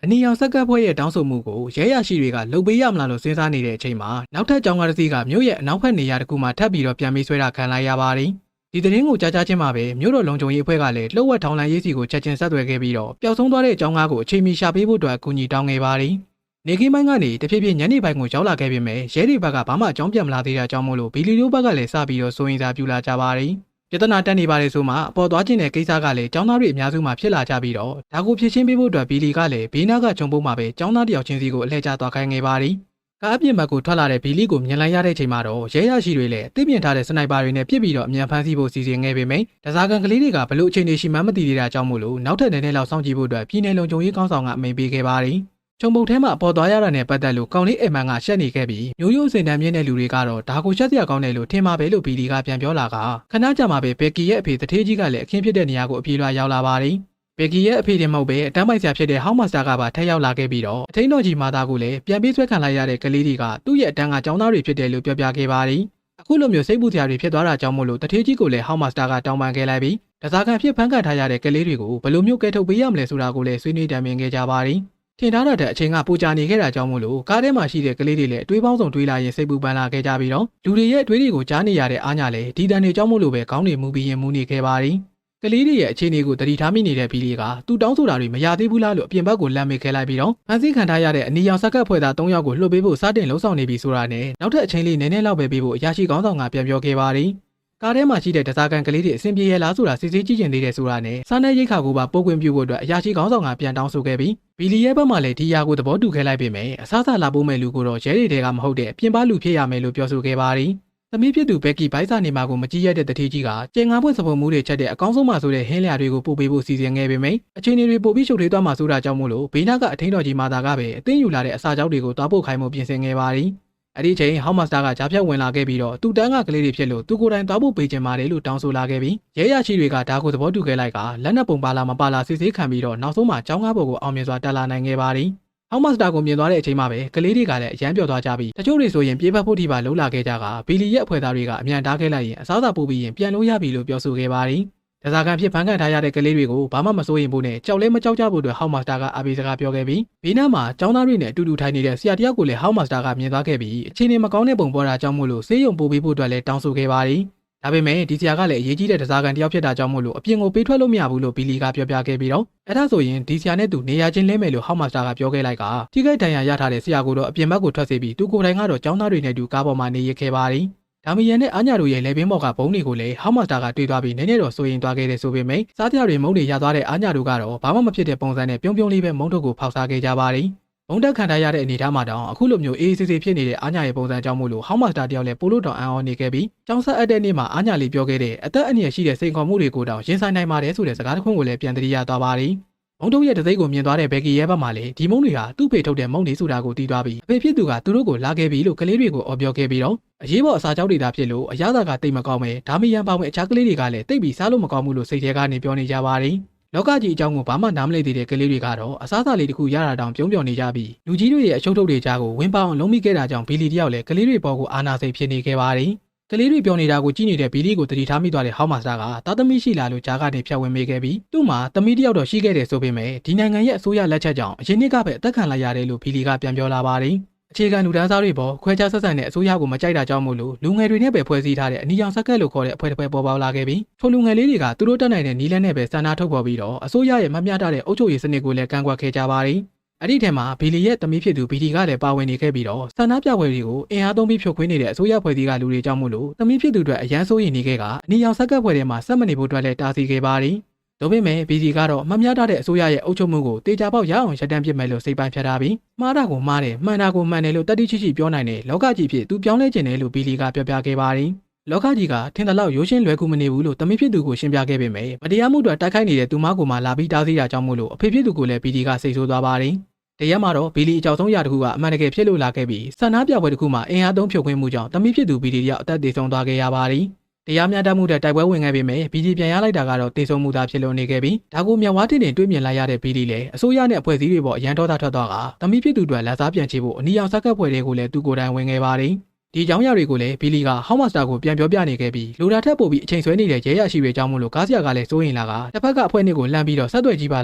အနီရောင်ဆက်ကပ်ဖွဲ့ရဲ့တောင်းဆိုမှုကိုရဲရရှိတွေကလှုပ်ပေးရမလားလို့စဉ်းစားနေတဲ့အချိန်မှာနောက်ထပ်ကြောင်းကားတစ်စီးကမြို့ရဲ့အနောက်ဘက်နေရာတစ်ခုမှာထပ်ပြီးတော့ပြန်ပြီးဆွဲတာခံလိုက်ရပါတယ်။ဒီသတင်းကိုကြားချင်းမှာပဲမြို့တော်လုံခြုံရေးအဖွဲ့ကလည်းလှုပ်ဝက်ထောင်လန်ရေးစီကိုချက်ချင်းဆက်သွယ်ခဲ့ပြီးတော့ပျောက်ဆုံးသွားတဲ့ကြောင်းကားကိုအချိန်မီရှာပေးဖို့အတွက်အကူအညီတောင်းခဲ့ပါတယ်။နေကင်းပိုင်းကနေတဖြည်းဖြည်းညနေပိုင်းကိုရောက်လာခဲ့ပေမဲ့ရဲတွေဘက်ကဘာမှအကြောင်းပြန်မလာသေးတာကြောင့်မို့လို့ဘီလီတို့ဘက်ကလည်းစပြီးတော့စိုးရင်စားပြူလာကြပါတယ်။ပြဿနာတက်နေပါလေဆိုမှအပေါ်သွားခြင်းတဲ့ကိစ္စကလည်းចောင်းသားတွေအများစုမှာဖြစ်လာကြပြီးတော့ဒါကိုဖြည့်ချင်းပေးဖို့အတွက်ဘီလီကလည်းဘေးနားကဂျုံပုံးမှာပဲចောင်းသားတယောက်ချင်းစီကိုအလှည့်ကျသွားခိုင်းနေပါတယ်။ကားအပြင်ဘက်ကိုထွက်လာတဲ့ဘီလီကိုမြင်လိုက်ရတဲ့ချိန်မှာတော့ရဲရရှိတွေလည်းအသိမြင်ထားတဲ့စနိုက်ပါတွေနဲ့ပြစ်ပြီးတော့အမြန်ဖမ်းဆီးဖို့စီစဉ်ခဲ့ပေမယ့်ဒဇာကန်ကလေးတွေကဘလို့အခြေအနေရှိမှမသိသေးတာကြောင့်မို့လို့နောက်ထပ်နည်းနည်းလောက်စောင့်ကြည့်ဖို့အတွက်ပြည်내လုံခြုံရေးကောင်းဆောင်ကအမိန့်ပေးခဲ့ပါတယ်။ချုံပုတ်ထဲမှာပေါ်သွားရတာနဲ့ပတ်သက်လို့ကောင်လေးအိမ်မန်ကရှက်နေခဲ့ပြီးမျိုးရိုးစင်တန်းမြင့်တဲ့လူတွေကတော့ဒါကိုရှက်စရာကောင်းတယ်လို့ထင်ပါပဲလို့ဘီလီကပြန်ပြောလာကခဏကြာမှပဲဘယ်ကီရဲ့အဖေတထေးကြီးကလည်းအခင်းဖြစ်တဲ့နေရာကိုအပြေးလွှာရောက်လာပါတယ်။ဘယ်ကီရဲ့အဖေတင်မဟုတ်ပဲအတန်းပိုင်ဆရာဖြစ်တဲ့ဟောင်းမစတာကပါထက်ရောက်လာခဲ့ပြီးတော့အထင်းတော်ကြီးမာသားကိုလည်းပြန်ပေးဆွဲခံလိုက်ရတဲ့ကလေးတွေကသူ့ရဲ့အတန်းကចောင်းသားတွေဖြစ်တယ်လို့ပြောပြခဲ့ပါတယ်။အခုလိုမျိုးစိတ်ပူစရာတွေဖြစ်သွားတာကြောင့်မို့လို့တထေးကြီးကိုလည်းဟောင်းမစတာကတောင်းပန်ခဲ့လိုက်ပြီးဒဇာကန်ဖြစ်ဖန်ခံထားရတဲ့ကလေးတွေကိုဘယ်လိုမျိုးကဲထုတ်ပေးရမလဲဆိုတာကိုလည်းဆွေးနွေးတိုင်ပင်ခဲ့ကြပါတယ်။ထင်ထားတဲ့အချိန်ကပူကြနေခဲ့တာကြောင့်မို့လို့ကားထဲမှာရှိတဲ့ကလေးတွေလည်းအတွေးပေါင်းစုံတွေးလာရင်စိတ်ပူပန်လာခဲ့ကြပြီးတော့လူတွေရဲ့အတွေးတွေကိုကြားနေရတဲ့အားညာလည်းဒီတန်တွေကြောင့်မို့လို့ပဲခေါင်းတွေမူပြီးရင်မူနေခဲ့ပါတယ်။ကလေးတွေရဲ့အခြေအနေကိုတတိထားမိနေတဲ့ဘီလီကသူ့တောင်းဆိုတာတွေမရသေးဘူးလားလို့အပြင်ဘက်ကိုလမ်းမေးခဲ့လိုက်ပြီးတော့ဖန်ဆီးခံထားရတဲ့အနီရောင်ဆက်ကပ်ဖွဲ့သား၃ယောက်ကိုလှုပ်ပေးဖို့စတင်လှုံ့ဆော်နေပြီဆိုတာနဲ့နောက်ထပ်အချိန်လေးနည်းနည်းလောက်ပဲပေးဖို့အရာရှိကောင်းဆောင်ကပြန်ပြောခဲ့ပါတယ်။ကားထဲမှာရှိတဲ့ဒဇာကန်ကလေးတွေအဆင်ပြေရလားဆိုတာစစ်ဆေးကြည့်ကျင်သေးတယ်ဆိုတာနဲ့စားနပ်ရိက္ခာကိုပါပို့ခွင့်ပြုဖို့အတွက်အရာရှိကောင်းဆောင်ကပြန်တောင်းဆိုခဲ့ပြီးဘီလီရဲ့ဘက်မှလည်းဒီယာကိုသဘောတူခဲ့လိုက်ပေမဲ့အစားအစာလာပို့မဲ့လူကိုတော့ရဲတွေတဲကမဟုတ်တဲ့ပြင်ပလူဖြစ်ရမယ်လို့ပြောဆိုခဲ့ပါတယ်။သမီးဖြစ်သူဘက်ကီဘိုက်စာနေမှာကိုမကြည့်ရတဲ့တတိကြီးကကျင်ငါပွင့်စပုံမှုတွေချက်တဲ့အကောင်းဆုံးမှဆိုတဲ့ဟင်းလျာတွေကိုပို့ပေးဖို့စီစဉ်ခဲ့ပေမဲ့အချိန်တွေပို့ပြီးရှုပ်ထွေးသွားမှဆိုတာကြောင့်မို့လို့ဘေးနားကအထင်းတော်ကြီးမာသာကပဲအသိယူလာတဲ့အစာကြောက်တွေကိုတောက်ပို့ခိုင်းမှုပြင်ဆင်ခဲ့ပါတယ်။အဲ့ဒီချိန်ဟောင်းမစတာကကြားဖြတ်ဝင်လာခဲ့ပြီးတော့သူ့တန်းကကလေးတွေဖြစ်လို့သူကိုယ်တိုင်တောက်ဖို့ပေးချင်ပါတယ်လို့တောင်းဆိုလာခဲ့ပြီးရဲရရှိတွေကဒါကိုသဘောတူခဲ့လိုက်ကလက်နက်ပုံပါလာမပါလာစစ်ဆေးခံပြီးတော့နောက်ဆုံးမှចောင်းကားပေါ်ကိုအောင်မြင်စွာတက်လာနိုင်ခဲ့ပါတယ်။ဟောင်းမစတာကိုမြင်သွားတဲ့အချိန်မှာပဲကလေးတွေကလည်းအရန်ပြော့သွားကြပြီးတချို့တွေဆိုရင်ပြေးပတ်ဖို့ထိပါလှုပ်လာခဲ့ကြကဘီလီရဲ့အဖွဲ့သားတွေကအမြန်တားခဲ့လိုက်ရင်အစားအစာပို့ပြီးရင်ပြန်လို့ရပြီလို့ပြောဆိုခဲ့ပါတယ်။ဒဇာကန်ဖြစ်ဖန်ခံထားရတဲ့ကလေးတွေကိုဘာမှမစိုးရင်ဖို့နဲ့ကြောက်လဲမကြောက်ကြဖို့အတွက်ဟောင်းမစတာကအာဘီစကားပြောခဲ့ပြီးဘေးနားမှာចောင်းသားတွေနဲ့အတူတူထိုင်နေတဲ့ဆရာတယောက်ကိုလည်းဟောင်းမစတာကမြင်သွားခဲ့ပြီးအချိန်မကောင်းတဲ့ပုံပေါ်တာကြောင့်မို့လို့ဆေးရုံပို့ပေးဖို့အတွက်လည်းတောင်းဆိုခဲ့ပါတယ်။ဒါပေမဲ့ဒီဆရာကလည်းအရေးကြီးတဲ့ဒဇာကန်တယောက်ဖြစ်တာကြောင့်မို့လို့အပြင်ကိုပေးထွက်လို့မရဘူးလို့ဘီလီကပြောပြခဲ့ပြီးတော့အဲ့ဒါဆိုရင်ဒီဆရာနဲ့သူနေရာချင်းလဲမယ်လို့ဟောင်းမစတာကပြောခဲ့လိုက်ကထိခိုက်ဒဏ်ရာရထားတဲ့ဆရာကိုတော့အပြင်ဘက်ကိုထွက်စေပြီးသူကိုယ်တိုင်ကတော့ចောင်းသားတွေနဲ့တူကားပေါ်မှာနေရခဲ့ပါတယ်။ဒါမီယန်နဲ့အာညာတို့ရဲ့လေပင်ဘော်ကဘုံတွေကိုလည်းဟောင်းမစတာကတွေ့သွားပြီးနည်းနည်းတော့စိုးရင်သွားခဲ့တယ်ဆိုပေမဲ့စားပြတွေမုံတွေရသွားတဲ့အာညာတို့ကတော့ဘာမှမဖြစ်တဲ့ပုံစံနဲ့ပြုံးပြုံးလေးပဲမုံတို့ကိုဖောက်စားခဲ့ကြပါတယ်။ဘုံတက်ခံထားရတဲ့အနေအထားမှာတောင်အခုလိုမျိုးအေးအေးဆေးဆေးဖြစ်နေတဲ့အာညာရဲ့ပုံစံကြောင့်မို့လို့ဟောင်းမစတာတယောက်လည်းပိုလို့တောင်အံ့ဩနေခဲ့ပြီးကျောင်းဆက်အပ်တဲ့နေ့မှာအာညာလေးပြောခဲ့တဲ့အသက်အန္တရာယ်ရှိတဲ့စိန်ခေါ်မှုတွေကိုတောင်ရင်ဆိုင်နိုင်ပါတယ်ဆိုတဲ့စကားတစ်ခွန်းကိုလည်းပြန်သတိရသွားပါတယ်။မုံတို့ရဲ့တသိက်ကိုမြင်သွားတဲ့ဘက်ကီရဲ့ဘက်မှာလည်းဒီမုံတွေဟာသူ့ဖေထုတ်တဲ့မုံတွေဆိုတာကိုသိသွားပြီးအဖေဖြစ်သူကသူတို့ကိုလာခဲ့ပြီလို့ကလေးတွေကိုအော်ပြောခဲ့ပြီးတော့အရေးပေါ်အစာကြောက်တွေသာဖြစ်လို့အရသာကတိတ်မကောင်းပဲဒါမီယန်ပါဝင်အခြားကလေးတွေကလည်းတိတ်ပြီးစားလို့မကောင်းဘူးလို့စိတ်ထဲကနေပြောနေကြပါတယ်။လောကကြီးအကြောင်းကိုဘာမှနားမလည်သေးတဲ့ကလေးတွေကတော့အစားအစာလေးတစ်ခုရတာတောင်ပြုံးပြော်နေကြပြီးလူကြီးတွေရဲ့အရှုပ်ထုတ်တွေကြားကိုဝင်ပေါအောင်လုံးမိခဲ့တာကြောင့်ဘီလီတယောက်လည်းကလေးတွေပေါ်ကိုအာနာစိတ်ဖြစ်နေခဲ့ပါတယ်။ကလေးတွေပြောနေတာကိုကြည့်နေတဲ့ဘီလီကိုတတိထားမိသွားတဲ့ဟောင်းမစတာကသားသမီးရှိလာလို့ကြားကနေဖြတ်ဝင်မိခဲ့ပြီးသူ့မှာသမီးတယောက်တော့ရှိခဲ့တယ်ဆိုပေမဲ့ဒီနိုင်ငံရဲ့အစိုးရလက်ချက်ကြောင့်အရင်နှစ်ကပဲအသက်ခံလိုက်ရတယ်လို့ဘီလီကပြန်ပြောလာပါတယ်။အခြေခံလူတန်းစားတွေပေါ်ခွဲခြားဆက်ဆံတဲ့အစိုးရကိုမကြိုက်တာကြောင့်မို့လို့လူငယ်တွေနဲ့ပဲဖွဲ့စည်းထားတဲ့အနီရောင်ဆက်ကက်လို့ခေါ်တဲ့အဖွဲ့တစ်ဖွဲ့ပေါ်ပေါက်လာခဲ့ပြီးထိုလူငယ်လေးတွေကသူတို့တက်နိုင်တဲ့နီးလန်းနဲ့ပဲစန္ဒထုတ်ပေါ်ပြီးတော့အစိုးရရဲ့မမျှတတဲ့အုပ်ချုပ်ရေးစနစ်ကိုလည်းကန့်ကွက်ခဲ့ကြပါတယ်။အဲ့ဒီထဲမှာဘီလီရဲ့သမီးဖြစ်သူဘီဒီကလည်းပါဝင်နေခဲ့ပြီးတော့စန္ဒပြပွဲတွေကိုအင်အားသုံးပြီးဖြိုခွင်းနေတဲ့အစိုးရဖွဲ့စည်းကလူတွေကြောင့်မို့လို့သမီးဖြစ်သူတို့အရန်စိုးရိမ်နေခဲ့ကအနီရောင်ဆက်ကက်ဖွဲ့ထဲမှာဆက်မနေဖို့အတွက်လည်းတားဆီးခဲ့ပါတယ်။ဒါပေမဲ့ဘီဒီကတော့မမျှတတဲ့အစိုးရရဲ့အုပ်ချုပ်မှုကိုတေချာပေါက်ရအောင်ရပ်တန့်ပစ်မယ်လို့စိတ်ပိုင်းဖြတ်ထားပြီးမှားတာကိုမှားတယ်မှန်တာကိုမှန်တယ်လို့တတိချိချိပြောနိုင်တဲ့လောကကြီးဖြစ်သူပြောင်းလဲခြင်းတယ်လို့ဘီလီကပြောပြခဲ့ပါတယ်။လောကကြီးကထင်သလောက်ရိုးရှင်းလွယ်ကူမနေဘူးလို့သမီးဖြစ်သူကိုရှင်းပြခဲ့ပေမဲ့မတရားမှုတွေတိုက်ခိုက်နေတဲ့သူမကိုမှလာပြီးတားဆီးတာကြောင့်မို့လို့အဖေဖြစ်သူကိုလည်းဘီဒီကစိတ်ဆိုးသွားပါတယ်။တရက်မှာတော့ဘီလီအကြောက်ဆုံးရာတစ်ခုကအမှန်တကယ်ဖြစ်လို့လာခဲ့ပြီးဆန္ဒပြပွဲတစ်ခုမှာအင်အားသုံးဖြိုခွင်းမှုကြောင့်သမီးဖြစ်သူဘီလီတယောက်အသက်သေဆုံးသွားခဲ့ရပါတယ်။တရားမျှတမှုတဲ့တိုက်ပွဲဝင်ခဲ့ပေမဲ့ဘီလီပြန်ရလိုက်တာကတော့သေဆုံးမှုသားဖြစ်လို့နေခဲ့ပြီးဒါကိုမျက်ဝါးတင်တွေ့မြင်လိုက်ရတဲ့ဘီလီလည်းအစိုးရနဲ့အဖွဲ့အစည်းတွေပေါ်အရန်တော်တာထွက်သွားကသမီးဖြစ်သူတွေလက်စားပြန်ချေဖို့အနီရောင်ဆက်ကပ်ပွဲတွေကိုလည်းသူကိုယ်တိုင်ဝင်ခဲ့ပါတယ်။ဒီအကြောင်းအရာတွေကိုလည်းဘီလီကဟောင်းမစတာကိုပြန်ပြောပြနေခဲ့ပြီးလူတာထက်ပိုပြီးအချိန်ဆွဲနေတဲ့ရဲရရှိတွေကြောင့်မို့လို့ကားဆရာကလည်းစိုးရင်လာကတစ်ဖက်ကအဖွဲ့နစ်ကိုလှမ်းပြီးတော့ဆက်သွယ်ကြည့်ပ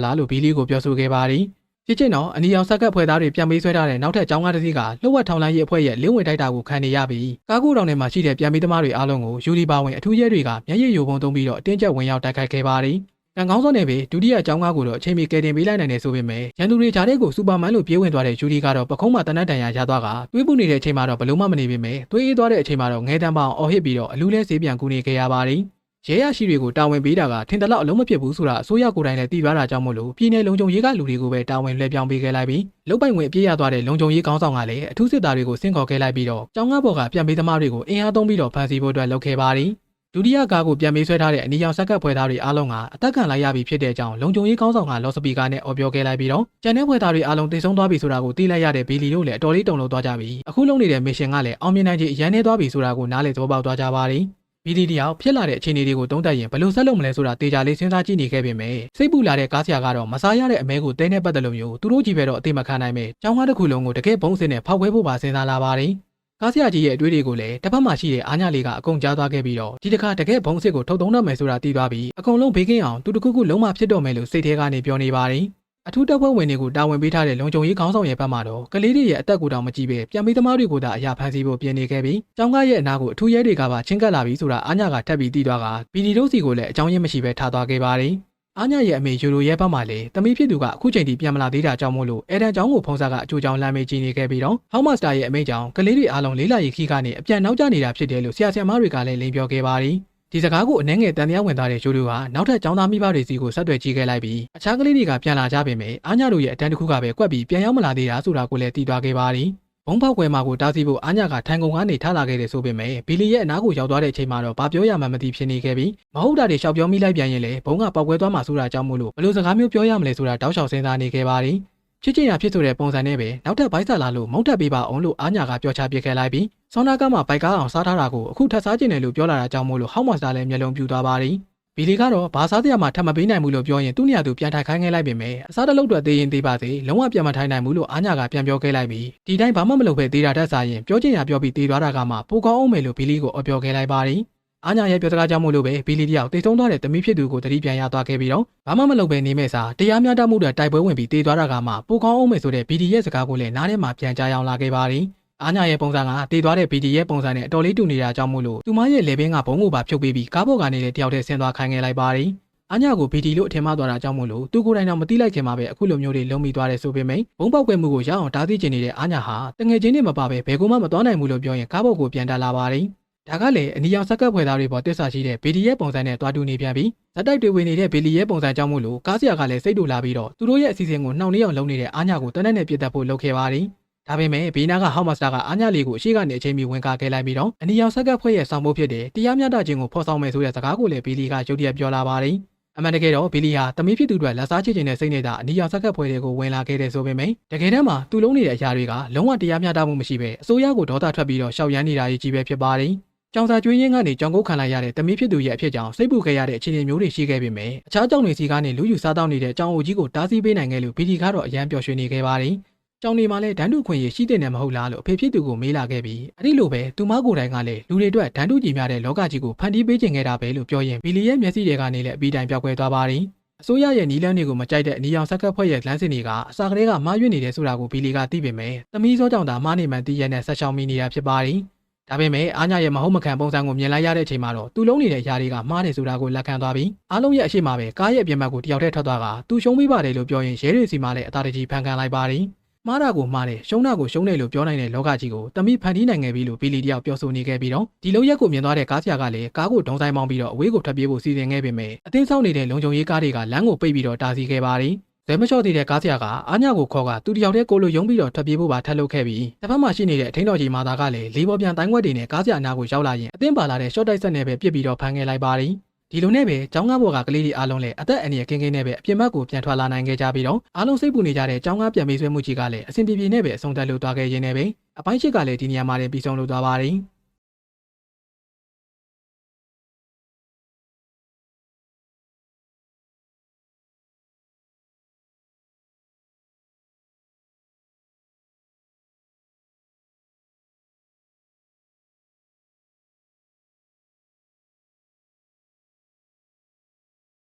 ါလားလို့ဘီလီကိုပြောဆိုခဲ့ပါတယ် ဖြစ်ချင်းတော့အနီရောင်ဆက်ကပ်ဖွဲ့သားတွေပြန်ပေးဆွဲထားတဲ့နောက်ထပ်ကျောင်းကားတစ်စီးကလှုပ်ဝက်ထောင်လိုင်းရေးအဖွဲ့ရဲ့လင်းဝင်တိုက်တာကိုခံနေရပြီးကားကူတောင်ထဲမှာရှိတဲ့ပြန်ပေးသမားတွေအားလုံးကိုယူရီပါဝင်အထူးရဲတွေကမျက်ရည်ယိုပုံသုံးပြီးတော့အတင်းကျပ်ဝင်ရောက်တိုက်ခိုက်ခဲ့ပါတယ်။ကံကောင်းစွာနဲ့ပဲဒုတိယကျောင်းကားကိုတော့အချိန်မီကယ်တင်ပေးလိုက်နိုင်တယ်ဆိုပေမဲ့ရန်သူတွေဂျာတဲ့ကိုစူပါမန်လို့ပြေးဝင်သွားတဲ့ယူရီကတော့ပခုံးမှာတနက်တန်ရာရသွားကတွေးပူနေတဲ့အချိန်မှာတော့ဘလို့မှမနေပေမဲ့တွေးအေးသွားတဲ့အချိန်မှာတော့ငဲတန်းပေါင်းအော်ဟစ်ပြီးတော့အလူးလဲဆေးပြန်ကူနေခဲ့ရပါတယ်။ရဲရရှိတွေကိုတာဝန်ပေးတာကထင်တလောက်အလုံးမဖြစ်ဘူးဆိုတာအစိုးရကိုယ်တိုင်လည်းသိသွားတာကြောင့်မို့လို့ပြည်내လုံခြုံရေးကလူတွေကိုပဲတာဝန်လွှဲပြောင်းပေးခဲ့လိုက်ပြီးလုတ်ပိုင်ဝင်အပြည့်ရသွားတဲ့လုံခြုံရေးကောင်းဆောင်ကလည်းအထူးစစ်သားတွေကိုဆင့်ခေါ်ခဲ့လိုက်ပြီးတော့ကျောင်းကားပေါ်ကပြန်ပေးသမားတွေကိုအင်အားသုံးပြီးတော့ဖမ်းဆီးဖို့အတွက်လုပ်ခဲ့ပါတယ်။ဒုတိယကားကိုပြန်ပေးဆွဲထားတဲ့အနီရောင်ဆက်ကပ်ဖွဲ့သားတွေအားလုံးကအသက်ခံလိုက်ရပြီဖြစ်တဲ့အကြောင်းလုံခြုံရေးကောင်းဆောင်ကလော်စပီကာနဲ့အော်ပြောခဲ့လိုက်ပြီးတော့ကျန်တဲ့ဖွဲ့သားတွေအားလုံးတိတ်ဆုံးသွားပြီဆိုတာကိုသိလိုက်ရတဲ့ဘီလီတို့လည်းအတော်လေးတုန်လှုပ်သွားကြပြီးအခုလုံနေတဲ့မစ်ရှင်ကလည်းအောင်မြင်နိုင်ခြေအရန်နေသွားပြီဆိုတာကိုနားလည်သဘောပေါက်သွားကြပါတယ်။ဘီလီတယောက်ဖြစ်လာတဲ့အခြေအနေတွေကိုတုံးတက်ရင်ဘယ်လိုဆက်လုပ်မလဲဆိုတာတေချာလေးစဉ်းစားကြည့်နေခဲ့ပေမဲ့စိတ်ပူလာတဲ့ကားဆရာကတော့မစားရတဲ့အမဲကိုတဲနဲ့ပတ်သက်လို့မျိုးသူတို့ကြီးပဲတော့အသိမခံနိုင်မဲ့ကျောင်းကားတစ်ခုလုံးကိုတကယ်ဘုံစင်နဲ့ဖောက်ခွဲဖို့ပါစဉ်းစားလာပါတယ်။ကားဆရာကြီးရဲ့အတွေ့အကြုံကိုလည်းတစ်ဖက်မှာရှိတဲ့အားညလေးကအကုန်ကြားသွားခဲ့ပြီးတော့ဒီတစ်ခါတကယ်ဘုံစစ်ကိုထုတ်သုံးတော့မယ်ဆိုတာသိသွားပြီးအကုန်လုံးဘေးကင်းအောင်သူတခုခုလုံးဝဖြစ်တော့မယ်လို့စိတ်ထဲကနေပြောနေပါတယ်။အထူးတပ်ဖွဲ့ဝင်တွေကိုတာဝန်ပေးထားတဲ့လုံခြုံရေးခေါင်းဆောင်ရဲ့ဘက်မှာတော့ကလေးတွေရဲ့အသက်ကိုတောင်မကြည့်ပဲပြန်ပေးသမားတွေကိုသာအရာဖမ်းဆီးဖို့ပြင်နေခဲ့ပြီးကျောင်းကားရဲ့အနာကိုအထူးရဲတွေကပါချင်းကပ်လာပြီးဆိုတာအားညကထပ်ပြီးသိသွားကဘီဒီတို့စီကိုလည်းအကြောင်းရင်းမရှိပဲထားသွားခဲ့ပါတယ်။အားညရဲ့အမေယူရိုရဲ့ဘက်မှာလည်းသမီးဖြစ်သူကအခုချိန်ထိပြန်မလာသေးတာကြောင့်မို့လို့အဲဒန်ကျောင်းကိုဖုံးစားကအကျိုးကြောင့်လမ်းမေးကြည့်နေခဲ့ပြီးတော့ဟောက်မတ်စတာရဲ့အမိန့်ကြောင့်ကလေးတွေအားလုံးလေးလာရီခီကနေအပြန်နောက်ကျနေတာဖြစ်တယ်လို့ဆရာဆရာမတွေကလည်းလိန်ပြောခဲ့ပါတယ်။ဒီစကားကိုအနှဲငယ်တန်တရားဝင်သားတဲ့ယူရိုကနောက်ထပ်ကျောင်းသားမိဘတွေစီကိုဆက်သွယ်ကြည့်ခဲ့လိုက်ပြီးအခြားကလေးတွေကပြန်လာကြပေမဲ့အားညတို့ရဲ့အတန်းတစ်ခုကပဲကွက်ပြီးပြန်ရောက်မလာသေးတာဆိုတာကိုလည်းသိသွားခဲ့ပါတယ်။ဘုံပေါက်ကွဲမှာကိုတားဆီးဖို့အားညကထိုင်ကုန်ကနေထားလာခဲ့တယ်ဆိုပေမဲ့ဘီလီရဲ့အနားကိုရောက်သွားတဲ့အချိန်မှာတော့ဘာပြောရမှမသိဖြစ်နေခဲ့ပြီးမဟုတ်တာတွေရှောက်ပြောမိလိုက်ပြန်ရင်လည်းဘုံကပေါက်ကွဲသွားမှဆိုတာကြောင့်မို့လို့ဘယ်လိုစကားမျိုးပြောရမလဲဆိုတာတောက်လျှောက်စဉ်းစားနေခဲ့ပါတယ်။ချစ်ချင်ရဖြစ်ဆိုတဲ့ပုံစံနဲ့ပဲနောက်ထပ်ဘိုက်ဆာလာလို့မုတ်တက်ပေးပါအောင်လို့အားညကပြောချပြခဲ့လိုက်ပြီးဆောင်းနာကမှဘိုက်ကားအောင်စားထားတာကိုအခုထပ်စားကျင်တယ်လို့ပြောလာတာကြောင့်မို့လို့ဟောက်မတ်စတာလည်းမျက်လုံးပြူသွားပါတယ်။ဘီလီကတော့ဘာစားတရားမှထပ်မပေးနိုင်ဘူးလို့ပြောရင်သူ့နေရာသူပြန်ထိုင်ခိုင်းခဲ့လိုက်ပေမဲ့အစားတလုံးတွေသေးရင်သေးပါစေလုံးဝပြန်မထိုင်နိုင်ဘူးလို့အားညကပြန်ပြောခဲ့လိုက်ပြီးဒီတိုင်းဘာမှမလုပ်ပဲသေးတာတက်စားရင်ပြောချင်ရပြောပြီးသေးသွားတာကမှပိုကောင်းအောင်မယ်လို့ဘီလီကိုအော်ပြောခဲ့လိုက်ပါတယ်။အားညရဲ့ပြောစကားကြောင့်မို့လို့ပဲဘီလီတယောက်တိတ်ဆုံးသွားတဲ့သမီးဖြစ်သူကိုတတိပြန်ရသွားခဲ့ပြီးတော့ဘာမှမလုပ်ပဲနေမဲ့စားတရားမျှတမှုတွေတိုက်ပွဲဝင်ပြီးသေးသွားတာကမှပိုကောင်းအောင်မယ်ဆိုတဲ့ဘီဒီရဲ့စကားကိုလည်းနားထဲမှာပြန်ကြားအောင်လာခဲ့ပါတယ်။အားညရဲ့ပုံစံကတေးသွားတဲ့ BD ရဲ့ပုံစံနဲ့အတော်လေးတူနေတာကြောင့်မို့လို့သူမရဲ့လေဘင်းကဘုံကိုပါဖြုတ်ပေးပြီးကားပေါ်ကနေလည်းတယောက်တည်းဆင်းသွားခိုင်းခဲ့လိုက်ပါတယ်။အားညကို BD လို့အထင်မှားသွားတာကြောင့်မို့လို့သူကိုယ်တိုင်တော့မသိလိုက်ခင်မှာပဲအခုလိုမျိုးတွေလုံးမိသွားတယ်ဆိုပေမဲ့ဘုံပေါက်ကွဲမှုကိုရအောင်တားဆီးကျင်နေတဲ့အားညဟာတငယ်ချင်းတွေမပါပဲဘယ်ကိုမှမသွားနိုင်ဘူးလို့ပြောရင်ကားပေါ်ကိုပြန်တက်လာပါတယ်။ဒါကလည်းအနီရောင်ဆက်ကပ်ဖွဲ့သားတွေပေါ်တစ္ဆာရှိတဲ့ BD ရဲ့ပုံစံနဲ့တွားတူနေပြန်ပြီးဇက်တိုက်တွေဝင်နေတဲ့ BD ရဲ့ပုံစံကြောင့်မို့လို့ကားဆရာကလည်းစိတ်တူလာပြီးတော့သူတို့ရဲ့အစီအစဉ်ကိုနှောင့်နှေးအောင်လုပ်နေတဲ့အားညကိုတနက်နဲ့ပြစ်တက်ဖို့လုပ်ခဲ့ပါတယ်။ဒါပေမဲ့ဘေးနာကဟောက်မတ်စတာကအားညလေးကိုအရှိကနေအချိန်မီဝင်ကားခဲ့လိုက်ပြီးတော့အနီရောင်ဆက်ကပ်ဖွဲ့ရဲ့ဆောင်ဖို့ဖြစ်တဲ့တရားမျှတခြင်းကိုဖော်ဆောင်မယ်ဆိုတဲ့စကားကိုလည်းဘီလီကရုတ်တရက်ပြောလာပါတယ်။အမှန်တကယ်တော့ဘီလီဟာသမီးဖြစ်သူတွေလက်စားချခြင်းနဲ့စိတ်နဲ့သာအနီရောင်ဆက်ကပ်ဖွဲ့တွေကိုဝင်လာခဲ့တဲ့ဆိုပေမဲ့တကယ်တမ်းမှာသူလုံးနေတဲ့အရာတွေကလုံးဝတရားမျှတမှုမရှိပဲအစိုးရကိုဒေါသထွက်ပြီးတော့ရှောက်ရမ်းနေတာကြီးပဲဖြစ်ပါတယ်။ကျောင်းစာကျွေးရင်းကနေကြောင်ကုတ်ခံလိုက်ရတဲ့သမီးဖြစ်သူရဲ့အဖြစ်ကြောင့်စိတ်ပူခဲ့ရတဲ့အခြေအနေမျိုးတွေရှိခဲ့ပေမဲ့အခြားကျောင်းတွေစီကနေလူယူစားတောင်းနေတဲ့ကျောင်းအိုကြီးကိုတားဆီးပေးနိုင်ခဲ့လို့ဘီလီကတော့အရန်ပျော်ရွှင်နေခဲ့ပါတယ်။ကျောင်းတွေမှာလည်းဒန်းတူခွင့်ရရှိတဲ့နဲ့မဟုတ်လားလို့အဖေဖြစ်သူကိုမေးလာခဲ့ပြီးအဲ့ဒီလိုပဲသူမကိုယ်တိုင်ကလည်းလူတွေအတွက်ဒန်းတူကြည်များတဲ့လောကကြီးကိုဖန်တီးပေးခြင်းခဲ့တာပဲလို့ပြောရင်ဘီလီရဲ့မျက်စိတွေကနေလည်းအပီးတိုင်ပြောက်ကွဲသွားပါတယ်။အစိုးရရဲ့နီလန်းတွေကိုမကြိုက်တဲ့အနီရောင်ဆက်ကပ်ဖွဲ့ရဲ့လမ်းစဉ်တွေကအစာကလေးကမှားယွင်းနေတယ်ဆိုတာကိုဘီလီကသိပေမဲ့သမီးစောကြောင့်သာမှားနေမှန်သိရတဲ့ဆက်ရှောင်မိနေတာဖြစ်ပါတယ်။ဒါပေမဲ့အားညရဲ့မဟုတ်မခံပုံစံကိုမြင်လိုက်ရတဲ့အချိန်မှာတော့သူလုံးနေတဲ့အရာတွေကမှားတယ်ဆိုတာကိုလက်ခံသွားပြီးအားလုံးရဲ့အရှိမပဲကားရဲ့ပြင်ပကိုတယောက်တည်းထွက်သွားကသူရှုံးပေးပါတယ်လို့ပြောရင်ရဲတွေစီမှလည်းအသာတကြီးဖန်ခံလိုက်ပါတယ်။မှားတာကိုမှားတယ်ရှုံးတာကိုရှုံးတယ်လို့ပြောနိုင်တဲ့လောကကြီးကိုသမီးဖန်တီးနိုင်ခဲ့ပြီလို့ဘီလီတယောက်ပြောဆိုနေခဲ့ပြီးတော့ဒီလိုရက်ကိုမြင်သွားတဲ့ကားဆရာကလည်းကားကိုဒုံဆိုင်မောင်းပြီးတော့အဝေးကိုထွက်ပြေးဖို့စီစဉ်ခဲ့ပေမဲ့အသင်းဆောင်နေတဲ့လုံခြုံရေးကားတွေကလမ်းကိုပိတ်ပြီးတော့တားဆီးခဲ့ပါတယ်။ဇဲမလျှော့သေးတဲ့ကားဆရာကအားညကိုခေါ်ကသူတယောက်တည်းကိုလိုယုံပြီးတော့ထွက်ပြေးဖို့ပါထပ်လုပ်ခဲ့ပြီးတစ်ဖက်မှာရှိနေတဲ့အထင်းတော်ကြီးမာသားကလည်းလေးပေါ်ပြန်တိုင်းခွက်တွေနဲ့ကားဆရာအနာကိုရောက်လာရင်အသင်းပါလာတဲ့ရှော့တိုက်ဆက်နဲ့ပဲပြစ်ပြီးတော့ဖမ်းခဲ့လိုက်ပါတယ်။ဒီလိုနဲ့ပဲကျောင်းကားပေါ်ကကလေးတွေအားလုံးလည်းအသက်အန္တရာယ်ကင်းကင်းနဲ့ပဲအပြင်ဘက်ကိုပြန်ထွက်လာနိုင်ခဲ့ကြပြီးတော့အားလုံးစိတ်ပူနေကြတဲ့ကျောင်းကားပြန်ပေးဆွဲမှုကြီးကလည်းအဆင်ပြေပြေနဲ့ပဲအဆုံးသတ်လို့သွားခဲ့ရင်းနဲ့ပဲအပိုင်းရှိကလည်းဒီနေရာမှာတင်ပြီးဆုံးလို့သွားပါတယ်။